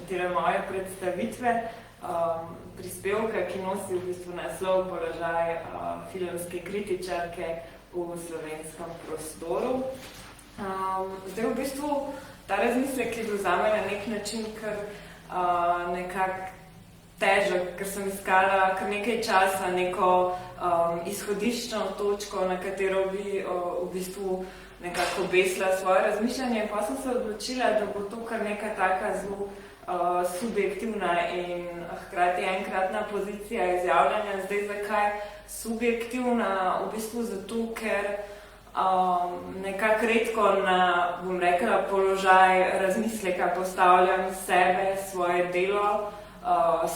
tele moje predstavitve, prispevka, ki nosi v bistvu naslov Položaj filmske kritičarke v slovenskem prostoru. Zdaj v bistvu ta razmislek je bil zame na nek način kar nekako težek, ker sem iskala kar nekaj časa neko izhodiščno točko, na katero bi v bistvu nekako obesila svoje razmišljanje. Pa sem se odločila, da bo to kar neka taka zelo subjektivna in hkrati enkratna pozicija izjavljanja. Zdaj, zakaj subjektivna? V bistvu zato, ker nekako redko na, bom rekla, položaj razmisleka postavljam sebe, svoje delo,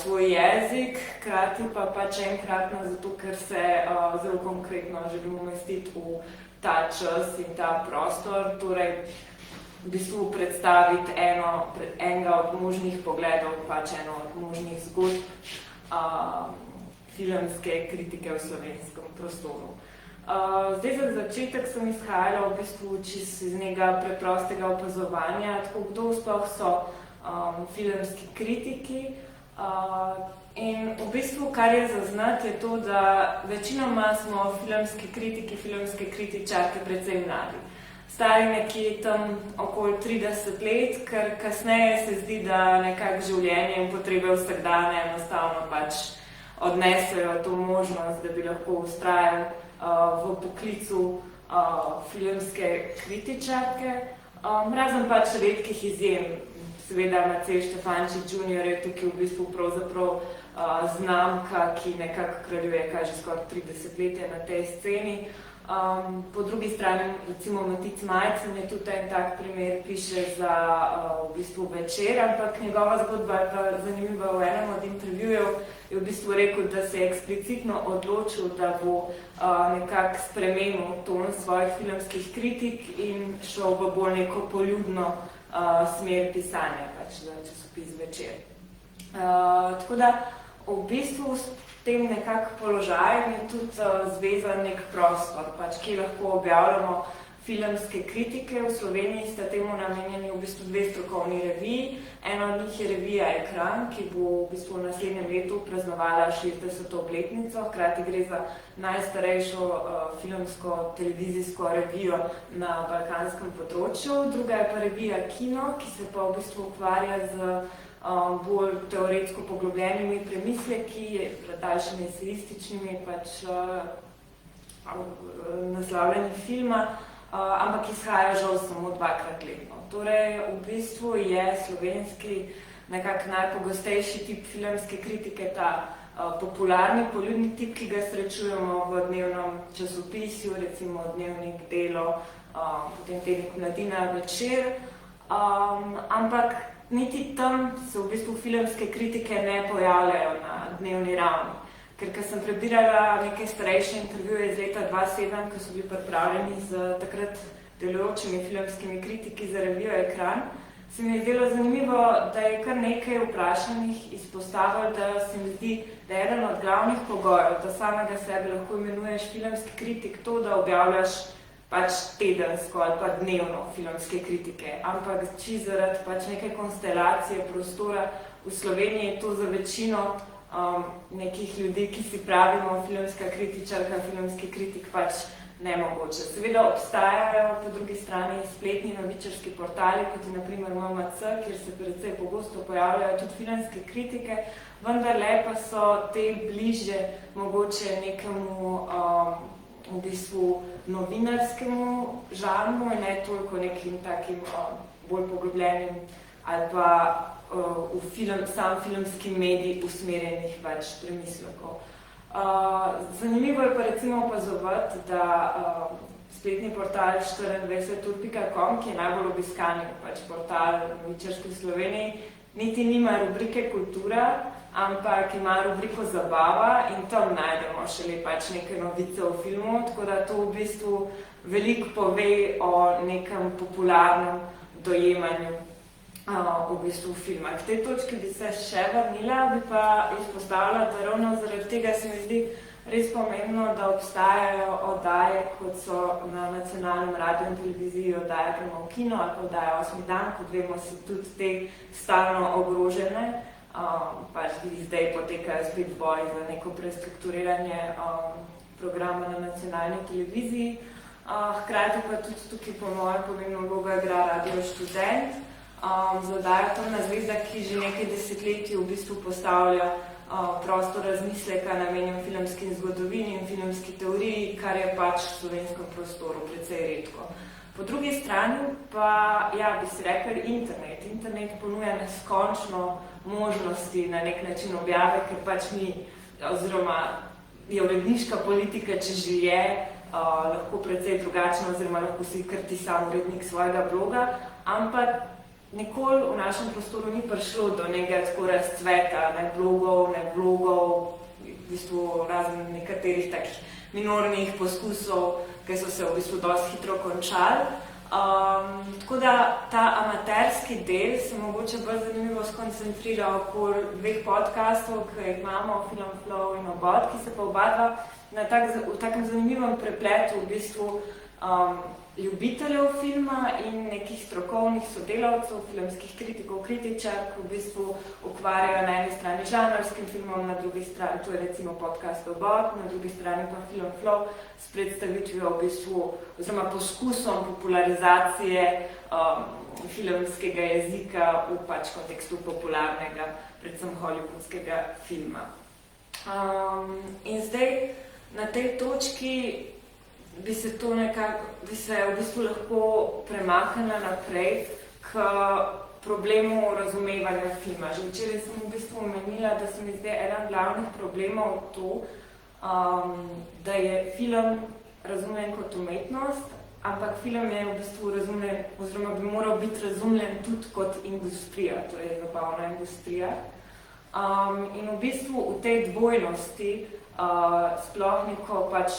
svoj jezik, hkrati pa pač enkratno zato, ker se zelo konkretno želim umestiti v ta čas in ta prostor, torej v bistvu predstaviti enega od možnih pogledov, pač eno od možnih zgodb filmske kritike v slovenskem prostoru. Zdaj za začetek sem izhajala v bistvu čisto iz nekega preprostega opazovanja, tako kdo sploh so filmski kritiki. In v bistvu, kar je zaznati, je to, da večinoma smo filmski kritiki, filmske kritičarke precej mladi. Stari nekje tam okoli 30 let, ker kasneje se zdi, da nekako življenje in potrebe vsakdana enostavno pač odnesejo to možnost, da bi lahko vztrajali v poklicu filmske kritičarke, razen pač redkih izjem. Seveda Matej Štefančič junior je tukaj v bistvu pravzaprav znamka, ki nekako kraljuje, kaže skoraj 30 let na tej sceni. Po drugi strani, recimo Matic Majcen je tudi en tak primer, piše za v bistvu Večer, ampak njegova zgodba je pa zanimiva. V enem od intervjujev je v bistvu rekel, da se je eksplicitno odločil, da bo nekako spremenil ton svojih filmskih kritik in šel v bolj neko poljudno smer pisanja, pač za časopis Večer. Tako da v bistvu s tem nekak položajem je tudi zvezan nek prostor, pač ki lahko objavljamo filmske kritike. V Sloveniji sta temu namenjeni v bistvu dve strokovni reviji. Ena od njih je revija Ekran, ki bo v bistvu v naslednjem letu praznovala 60. obletnico, hkrati gre za najstarejšo filmsko televizijsko revijo na balkanskem področju. Druga je pa revija Kino, ki se pa v bistvu ukvarja z bolj teoretsko poglobljenimi premisleki, daljšimi esejističnimi pač naslavljanji filma, ampak izhaja žal samo dvakrat letno. Torej, v bistvu je slovenski nekak najpogostejši tip filmske kritike ta popularni, poljudni tip, ki ga srečujemo v dnevnem časopisju, recimo Dnevnik, Delo, potem tednik Mladina, Večer, ampak niti tam se v bistvu filmske kritike ne pojavljajo na dnevni ravni. Ker sem prebirala neke starejše intervjuje iz leta 2007, ki so bili pripravljeni z takrat delujočimi filmskimi kritiki za revijo Ekran, se mi je zdelo zanimivo, da je kar nekaj vprašanih izpostavilo, da se mi zdi, da je eden od glavnih pogojev, da samega sebe lahko imenuješ filmski kritik, to, da objavljaš pač tedensko ali pa dnevno filmske kritike, ampak čisto zaradi pač neke konstelacije prostora v Sloveniji je to za večino nekih ljudi, ki si pravimo filmska kritičarka, filmski kritik pač nemogoče. Seveda obstajajo po drugi strani spletni novičarski portali, kot je na primer MMC, kjer se precej pogosto pojavljajo tudi filmske kritike, vendarle pa so te bliže mogoče nekemu v bistvu novinarskemu žanru in ne toliko nekim takim bolj poglobljenim ali pa v sam filmski medij usmerjenih več premislekov. Zanimivo je pa recimo opazovati, da spletni portal 24ur.com, ki je najbolj obiskani pač portal novičarski v Sloveniji, niti nima rubrike Kultura, ampak ima rubriko Zabava in tam najdemo šele pač neke novice o filmu, tako da to v bistvu veliko pove o nekem popularnem dojemanju v bistvu filma. K tej točki bi se še vrnila, bi pa izpostavila, da ravno zaradi tega se mi zdi res pomembno, da obstajajo oddaje, kot so na nacionalnem radiju in televiziji oddaje Gremo v kino ali pa oddaje 8. dan, kot vemo, so tudi te stalno ogrožene. Pač zdaj potekajo spet boji za neko prestrukturiranje programa na nacionalni televiziji. Hkrati pa tudi tukaj po mojem pomembno vlogo igra Radio Študent, z oddajo Temna zvezda, ki že nekaj desetletij v bistvu postavlja prostor razmisleka namenjen filmski zgodovini in filmski teoriji, kar je pač v slovenskem prostoru precej redko. Po drugi strani pa, bi si rekli, internet. Internet ponuja neskončno možnosti na nek način objave, ker pač ni, oziroma je uredniška politika, če že je, lahko precej drugačna, oziroma lahko si kar ti sam urednik svojega bloga, ampak nikoli v našem prostoru ni prišlo do nekega tako razcveta, ne vlogov, v bistvu razen nekaterih takih minornih poskusov, ki so se v bistvu dosti hitro končali. Tako da ta amaterski del se mogoče bolj zanimivo skoncentrira okoli 2 podcastov, ki jih imamo, Film Flow in Obod, ki se pa obadva v takem zanimivem prepletu v bistvu ljubiteljev filma in nekih strokovnih sodelavcev, filmskih kritikov, kritičark, v bistvu ukvarjajo na eni strani žanrskim filmom, na drugi strani, to je recimo podcast Obod, na drugi strani pa Film Flow s predstavitvijo v bistvu, oziroma poskusom popularizacije filmskega jezika v pač kontekstu popularnega, predvsem hollywoodskega filma. In zdaj na tej točki bi se v bistvu lahko premaknila naprej k problemu razumevanja filma. Že včeraj sem v bistvu omenila, da se mi zdi eden glavnih problemov to, da je film razumljen kot umetnost, ampak film je v bistvu razumljen, oziroma bi moral biti razumljen tudi kot industrija, torej zabavna industrija. In v bistvu v tej dvojnosti sploh neko pač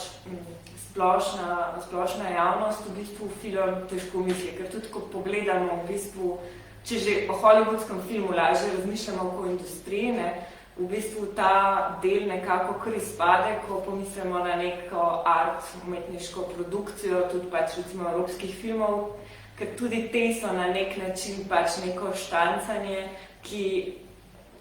splošna javnost v bistvu film težko misli, ker tudi ko pogledamo v bistvu, če že o hollywoodskem filmu lažje razmišljamo kot industriji, v bistvu ta del nekako kar izpade, ko pomislimo na neko art, umetniško produkcijo, tudi pač recimo evropskih filmov, ker tudi te so na nek način pač neko štancanje, ki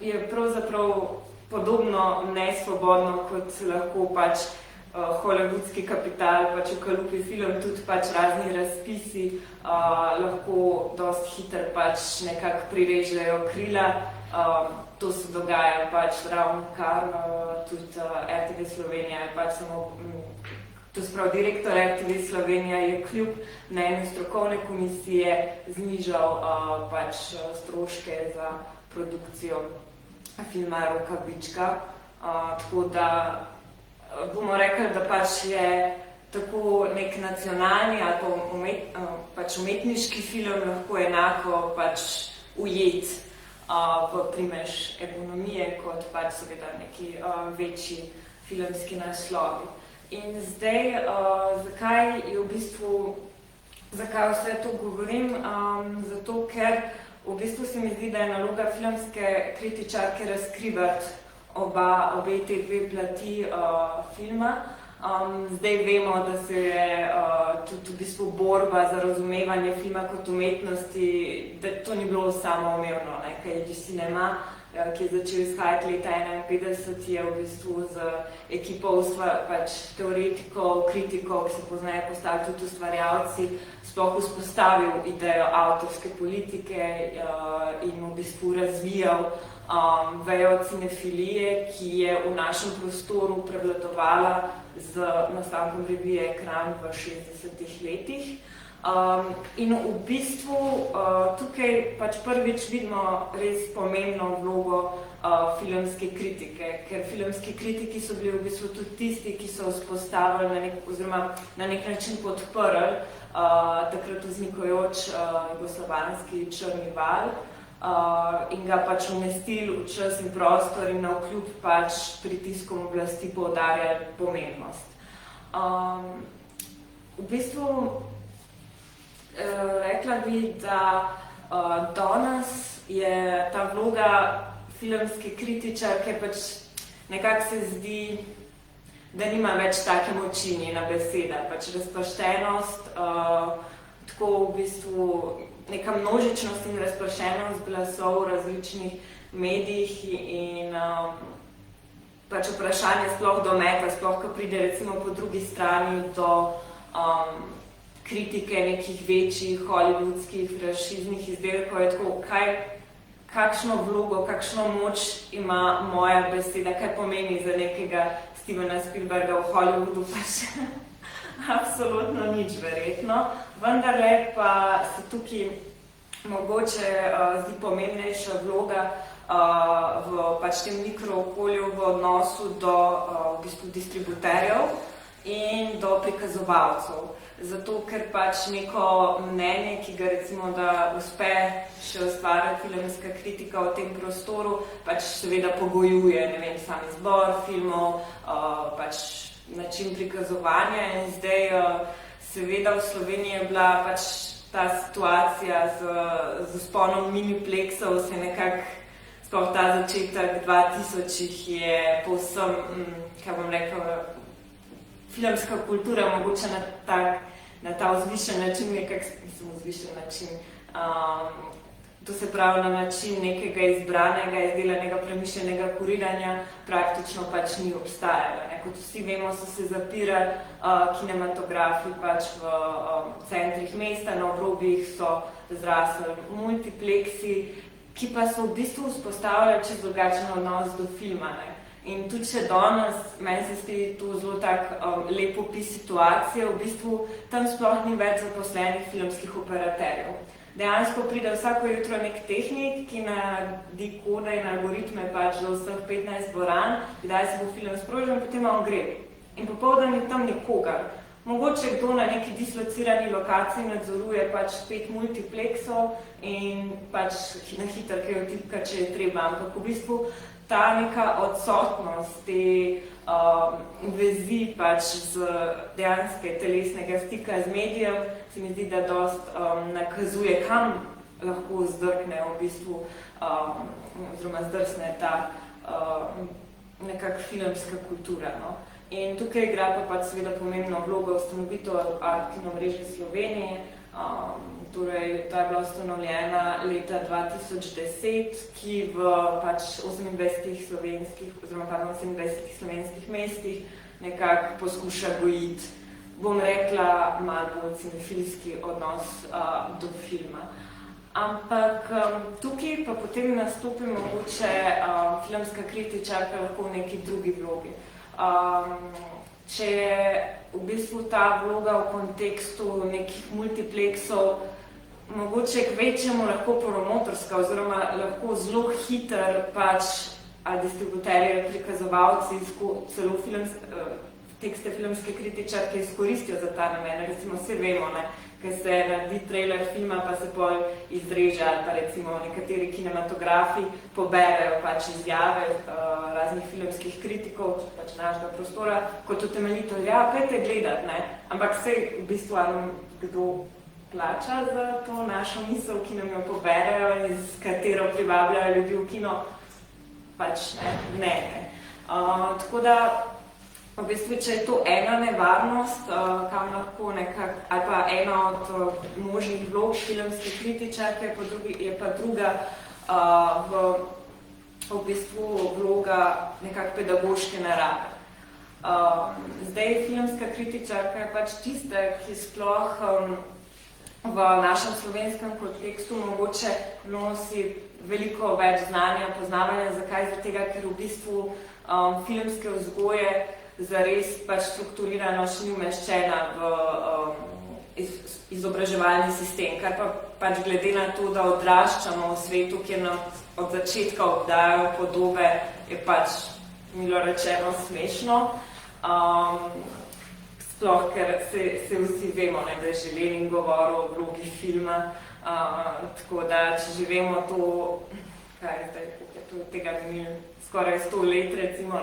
je pravzaprav podobno nesvobodno, kot lahko pač hollywoodski kapital, pač ukalupi film, tudi pač razni razpisi lahko dosti hitro pač nekako prirežejo krila. To se dogaja pač ravno kar tudi RTV Slovenija je pač samo, to se pravi direktor RTV Slovenija je kljub mnenju strokovne komisije znižal pač stroške za produkcijo filma Roka Bička, tako da bomo rekli, da pač je tako nek nacionalni ali pač umetniški film lahko enako pač ujet v primež ekonomije kot pač seveda neki večji filmski naslovi. In zdaj, zakaj vse to govorim? Zato, ker v bistvu se mi zdi, da je naloga filmske kritičarke razkrivati obe te dve plati filma. Zdaj vemo, da se je tudi v bistvu borba za razumevanje filma kot umetnosti, da to ni bilo samoumevno, kaj je Cinema, ki je začel izhajati leta 1951, je v bistvu z ekipo pač teoretikov, kritikov, ki se poznajo postali tudi ustvarjalci, sploh vzpostavil idejo avtorske politike in v bistvu razvijal vejo cinefilije, ki je v našem prostoru prevladovala z nastankom revije Ekran v 60-ih letih. In v bistvu tukaj pač prvič vidimo res pomembno vlogo filmske kritike, ker filmski kritiki so bili v bistvu tudi tisti, ki so vzpostavili oziroma na nek način podprli takrat vznikajoč jugoslovanski črni val in ga pač umestili v čas in prostor in navkljub pač pritiskom oblasti poudarjali pomembnost. V bistvu rekla bi, da danes je ta vloga filmske kritičarke pač nekako se zdi da nima več take moči njena beseda, pač razpršenost, tako v bistvu neka množičnost in razpršenost glasov v različnih medijih in pač vprašanje sploh dometa, sploh, ko pride recimo po drugi strani do kritike nekih večjih hollywoodskih franšiznih izdelkov, je tako, kakšno vlogo, kakšno moč ima moja beseda, kaj pomeni za nekega Stevena Spielberga v Hollywoodu, pač absolutno nič verjetno. Vendarle pa se tukaj mogoče zdi pomembnejša vloga v pač tem mikrookolju v odnosu do v bistvu distributerjev in do prikazovalcev. Zato, ker pač neko mnenje, ki ga recimo, da uspe še ustvarjati filmska kritika v tem prostoru, pač seveda pogojuje, ne vem, sam izbor filmov, pač način prikazovanja in zdaj seveda v Sloveniji je bila pač ta situacija z vzponom minipleksov, se nekako sploh ta začetek 2000-ih je povsem, kaj bom rekel, filmska kultura mogoče na ta vzvišen način, vzvišen način, to se pravi na način nekega izbranega, izdelanega, premišljenega kuriranja, praktično pač ni obstajalo. Kot vsi vemo, so se zapirali kinematografi pač v centrih mesta, na obrobjih so zrasli multipleksi, ki pa so v bistvu vzpostavljali čez drugačen odnos do filma. In tudi še danes, meni se zdi to zelo tak lep opis situacije, v bistvu tam sploh ni več zaposlenih filmskih operaterjev. Dejansko pride vsako jutro nek tehnik, ki naredi kode in algoritme pač za vseh 15 dvoran, kdaj se bo film sprožil, potem on gre. In popoldan je tam nikogar. Mogoče kdo na neki dislocirani lokaciji nadzoruje pač 5 multipleksov in pač na hitro kaj vtipka, če je treba, ampak v bistvu ta neka odsotnost te vezi pač z dejanske telesnega stika z medijem se mi zdi, da dost nakazuje, kam lahko zdrkne v bistvu, oziroma zdrsne ta nekak filmska kultura. No? In tukaj igra pa pač seveda pomembno vlogo ustanovitev Art kinomreže Slovenije, torej ta je bila ustanovljena leta 2010, ki v pač 28 slovenskih mestih nekako poskuša gojiti, bom rekla, malo bolj cinefilski odnos do filma. Ampak tukaj pa potem nastopi mogoče filmska kritičarka lahko v neki drugi vlogi. Če je v bistvu ta vloga v kontekstu nekih multipleksov mogoče k večjemu lahko promotorska oziroma lahko zelo hiter pač distributerji ali prikazovalci celo tekste filmske kritičarke izkoristijo za ta namen. Recimo vse vemo, ker se naredi trailer filma, pa se pol izreže ali pa recimo nekateri kinematografi poberejo pač izjave raznih filmskih kritikov, pač našega prostora, kot utemeljitelj, ja, pejte gledati, ne? Ampak sej v bistvu kdo plača za to našo misel, ki nam jo poberejo in s katero privabljajo ljudi v kino, pač ne. Tako da v bistvu, če je to ena nevarnost, kam lahko nekako, ali pa ena od možnih vlog filmske kritičarke, je pa druga v bistvu vloga nekako pedagoške narave. Zdaj filmska kritičarka je pač tista, ki sploh v našem slovenskem kontekstu mogoče nosi veliko več znanja, poznavanja, zakaj? Zato, ker v bistvu filmske vzgoje zares pač strukturirano še ni umeščena v izobraževalni sistem, kar pa pač glede na to, da odraščamo v svetu, kjer nam od začetka obdajajo podobe, je pač milo rečeno smešno. Sploh, ker se vsi vemo, da je že Lenin govoril o vlogi filma, tako da, če že vemo to, kaj je zdaj, tega bi imeli skoraj 100 let, recimo,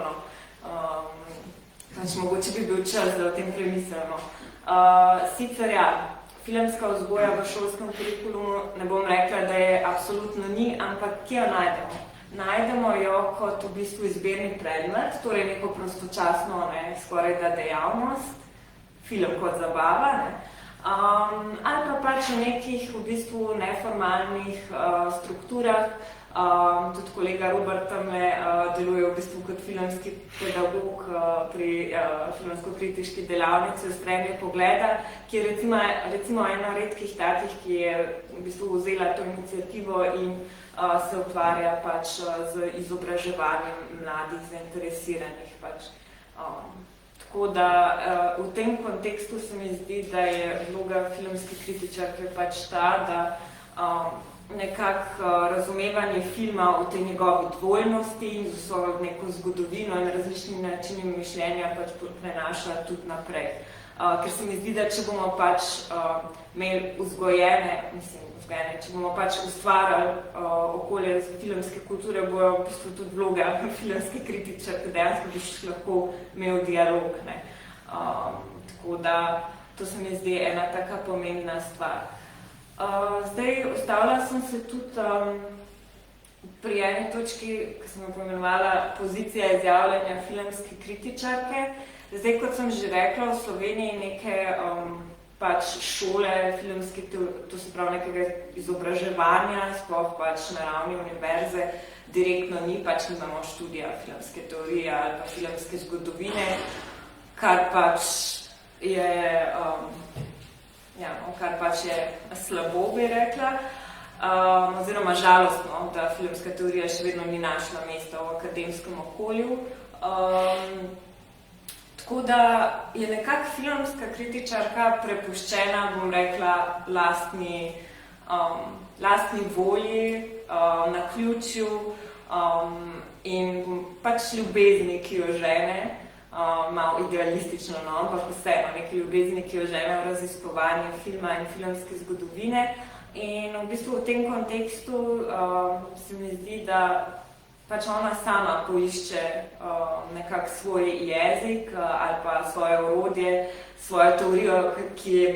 pač mogoče bi bil čas, da o tem premislimo. Sicer ja, filmska vzgoja v šolskem kurikulumu, ne bom rekla, da je absolutno ni, ampak kje jo najdemo? najdemo jo kot v bistvu izbirni predmet, torej neko prostočasno, skoraj da dejavnost, film kot zabava, ali pa pač v nekih v bistvu neformalnih strukturah. Tudi kolega Robert tamle deluje v bistvu kot filmski pedagog pri filmsko-kritiški delavnici Ustrenje pogleda, ki je recimo ena redkih takih, ki je v bistvu vzela to inicijativo in se ukvarja pač z izobraževanjem mladih zainteresiranih pač. Tako da v tem kontekstu se mi zdi, da je vloga filmske kritičarke pač ta, da nekako razumevanje filma v tej njegovi dvojnosti in z svojo neko zgodovino in različnimi načini mišljenja pač prenaša tudi naprej. Ker se mi zdi, da če bomo pač imeli če bomo pač ustvarjali okolje filmske kulture, bojo v bistvu tudi vloga filmske kritičarke, dejansko bi lahko imel dialog. Tako da to se mi zdi ena taka pomembna stvar. Zdaj, ustavila sem se tudi pri eni točki, ki sem jo poimenovala pozicija izjavljanja filmske kritičarke. Zdaj, kot sem že rekla, v Sloveniji neke pač šole filmske, to se pravi nekega izobraževanja, sploh pač na ravni univerze, direktno ni, pač nimamo študija filmske teorije ali pa filmske zgodovine, kar pač je slabo, bi rekla, oziroma žalostno, da filmska teorija še vedno ni našla mesta v akademskem okolju. Tako da je nekako filmska kritičarka prepuščena, bom rekla, lastni volji, naključju in pač ljubezni, ki jo žene, malo idealistično, ampak vseeno neki ljubezni, ki jo žene v raziskovanje filma in filmske zgodovine. In v bistvu v tem kontekstu se mi zdi, da pač ona sama poišče nekak svoj jezik ali pa svoje orodje, svojo teorijo, ki je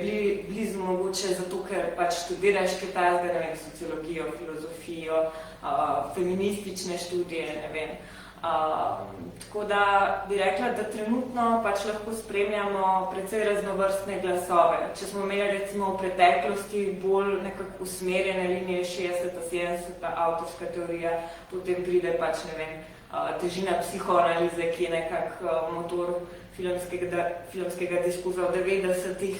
blizu mogoče zato, ker pač študiraš kaj takega, ne vem, sociologijo, filozofijo, feministične študije, ne vem. Tako da bi rekla, da trenutno pač lahko spremljamo precej raznovrstne glasove. Če smo imeli recimo v preteklosti bolj nekako usmerjene linije 60-70 avtorska teorija, potem pride pač, ne vem, težina psihoanalize, ki je nekako motor filmskega diskurza v 90-ih,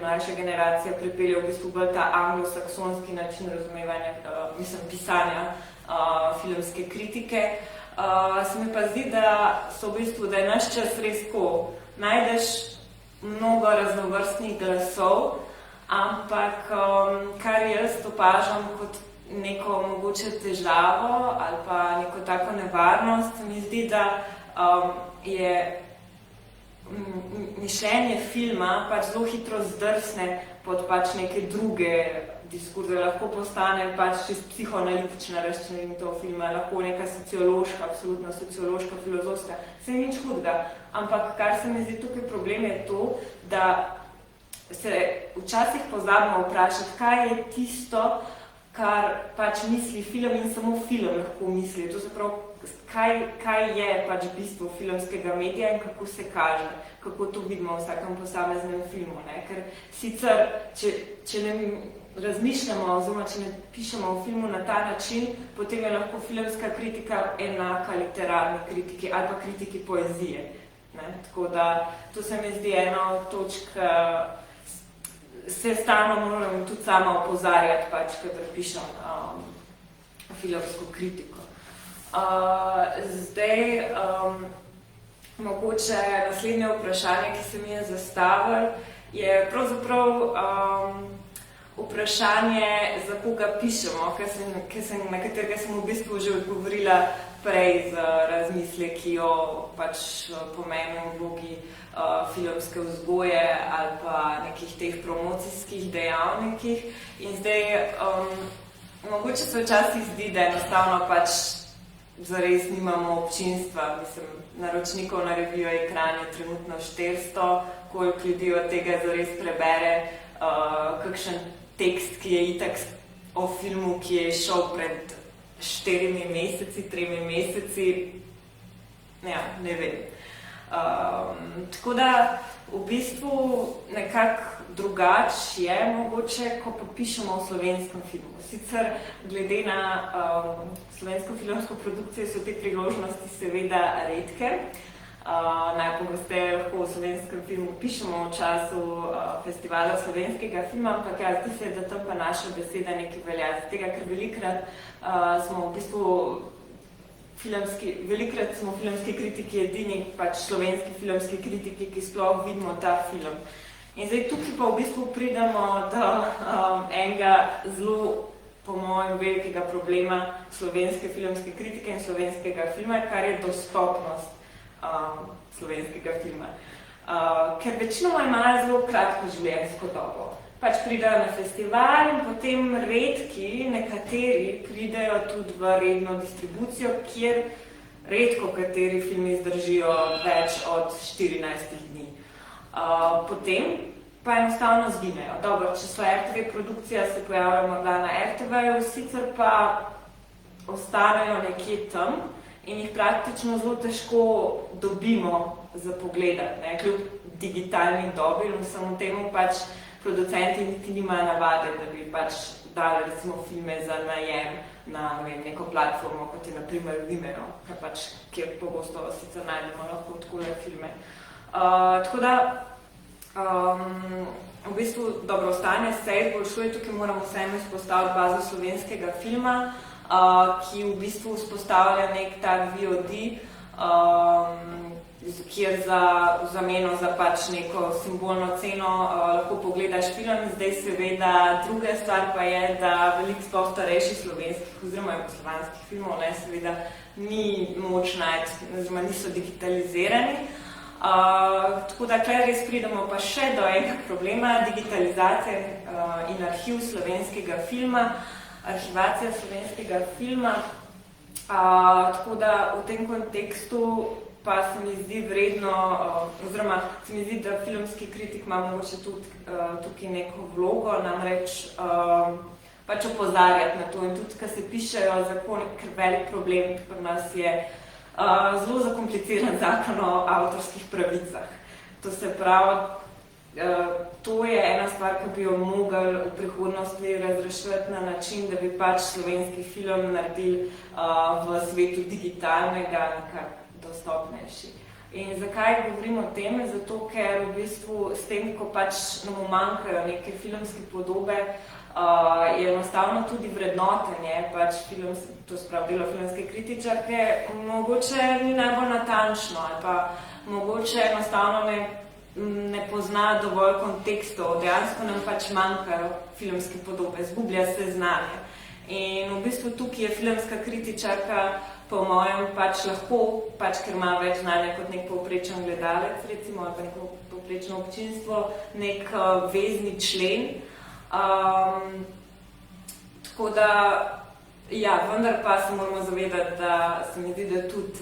mlajša generacija pripelje v bistvu bolj ta anglosaksonski način razumevanja, pisanja filmske kritike. Se mi pa zdi, da je naš čas res ko. Najdeš mnogo raznovrstnih glasov, ampak kar jaz opažam kot neko mogoče težavo ali pa neko tako nevarnost, se mi zdi, da je mišljenje filma pač zelo hitro zdrsne pod pač neke druge diskurze, lahko postane pač čist psihoanalitična razčlenitev filma, lahko neka sociološka, absolutno sociološka, filozofska, se nič hudega. Ampak kar se mi zdi tukaj problem je to, da se včasih pozabimo vprašati, kaj je tisto, kar pač misli film in samo film lahko misli. To se pravi, kaj je pač bistvo filmskega medija in kako se kaže, kako to vidimo v vsakem posameznem filmu. Ker sicer, če ne razmišljamo oziroma če ne pišemo v filmu na ta način, potem je lahko filmska kritika enaka literarni kritiki ali pa kritiki poezije. Tako da to se mi zdi ena od točk, se stalno moram tudi sama opozarjati, pač, kadar pišem filmsko kritiko. Zdaj, mogoče naslednje vprašanje, ki se mi je zastavil, je pravzaprav vprašanje, za koga pišemo, na katerega sem v bistvu že odgovorila prej z razmisleki o pač pomenu vlogi filmske vzgoje ali pa nekih teh promocijskih dejavnikih. In zdaj, mogoče se včasih zdi, da enostavno pač zares nimamo občinstva. Mislim, naročnikov na revijo Ekran je trenutno 400, koliko ljudi od tega zares prebere kakšen tekst, ki je itak o filmu, ki je šel pred 4 meseci, 3 meseci, ja, ne vem. Tako da v bistvu nekako drugače je mogoče, ko pa pišemo v slovenskem filmu. Sicer glede na slovensko filmsko produkcijo so te priložnosti seveda redke. Najpogosteje lahko v slovenskem filmu pišemo v času festivala slovenskega filma, ampak ja, zdi se, da tam pa naša beseda nekaj velja. Zato, ker velikrat smo v bistvu velikrat smo filmski kritiki edini, pač slovenski filmski kritiki, ki sploh vidimo ta film. In zdaj tukaj pa v bistvu pridemo do enega zelo, po mojem, velikega problema slovenske filmske kritike in slovenskega filma, kar je dostopnost slovenskega filma. Ker večinoma imajo zelo kratko življenjsko dobo. Pač pridejo na festival in potem redki, nekateri pridejo tudi v redno distribucijo, kjer redko kateri filmi zdržijo več od 14 dni. Potem pa enostavno zginejo. Dobro, če so RTV produkcija, se pojavljajo morda na RTV-ju, sicer pa ostanejo nekje tam in jih praktično zelo težko dobimo za pogledati, ne? Kljub digitalni dobi in samo temu pač producenti niti nimajo navade, da bi pač dali recimo filme za najem na neko platformo, kot je na primer Vimeo, kjer pogosto sicer najdemo lahko takole filme. Tako da, v bistvu dobro stanje se izboljšuje, tukaj moramo vsem izpostaviti bazo slovenskega filma, ki v bistvu vzpostavlja nek tak VOD, kjer v zameno za pač neko simbolno ceno lahko pogledaš film. Zdaj seveda druga stvar pa je, da veliko sploh starejših slovenskih oziroma jugoslovanskih filmov seveda ni moč najti, oziroma niso digitalizirani. Tako da tukaj res pridemo pa še do enega problema, digitalizacija in arhiv slovenskega filma, arhivacija slovenskega filma. Tako da v tem kontekstu pa se mi zdi vredno, oziroma se mi zdi, da filmski kritik ima mogoče tudi tukaj neko vlogo, namreč pač opozarjati na to. In tudi, ko se pišejo zakoni, ker velik problem pri nas je zelo zakompliciran zakon o avtorskih pravicah. To se pravi, to je ena stvar, ki bi jo mogli v prihodnosti razrešiti na način, da bi pač slovenski film naredili v svetu digitalnega nekako dostopnejši. In zakaj govorim o tem? Zato, ker v bistvu s tem, ko pač nam manjkajo neke filmske podobe, je enostavno tudi vrednotenje, pač to spravi delo filmske kritičarke, mogoče ni najbolj natančno, ali pa mogoče enostavno ne pozna dovolj kontekstov, dejansko nam pač manjkajo filmske podobe, zgublja se znanje. In v bistvu tukaj je filmska kritičarka po mojem pač lahko, ker ima več znanja kot nek povprečen gledalec, recimo, ali pa neko povprečno občinstvo, nek vezni člen. Tako da, ja, vendar pa se moramo zavedati, da se mi zdi, da tudi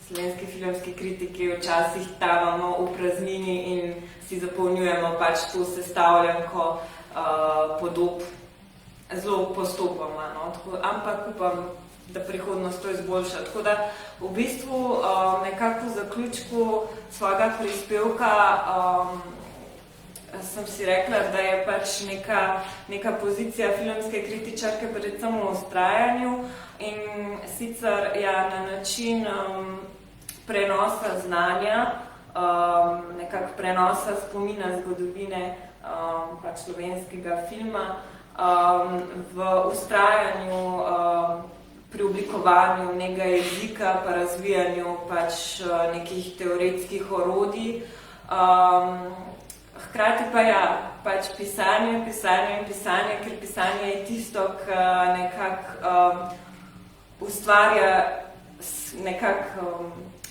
slovenski filmski kritiki včasih tavamo v praznini in si zapolnjujemo pač to sestavljanko podob zelo postopoma, no? Ampak upam, da prihodnost to izboljša. Tako da v bistvu nekako v zaključku svojega prispevka sem si rekla, da je pač neka pozicija filmske kritičarke predvsem v vztrajanju in sicer na način prenosa znanja, nekako prenosa spomina zgodovine pač slovenskega filma, v vztrajanju pri oblikovanju nekega jezika, pa razvijanju pač nekih teoretskih orodij. Hkrati pa pač pisanje, ker pisanje je tisto, ki nekako ustvarja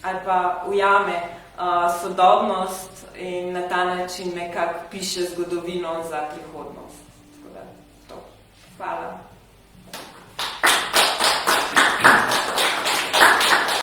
ali pa ujame sodobnost in na ta način nekako piše zgodovino za prihodnost. Tako da, to. Hvala.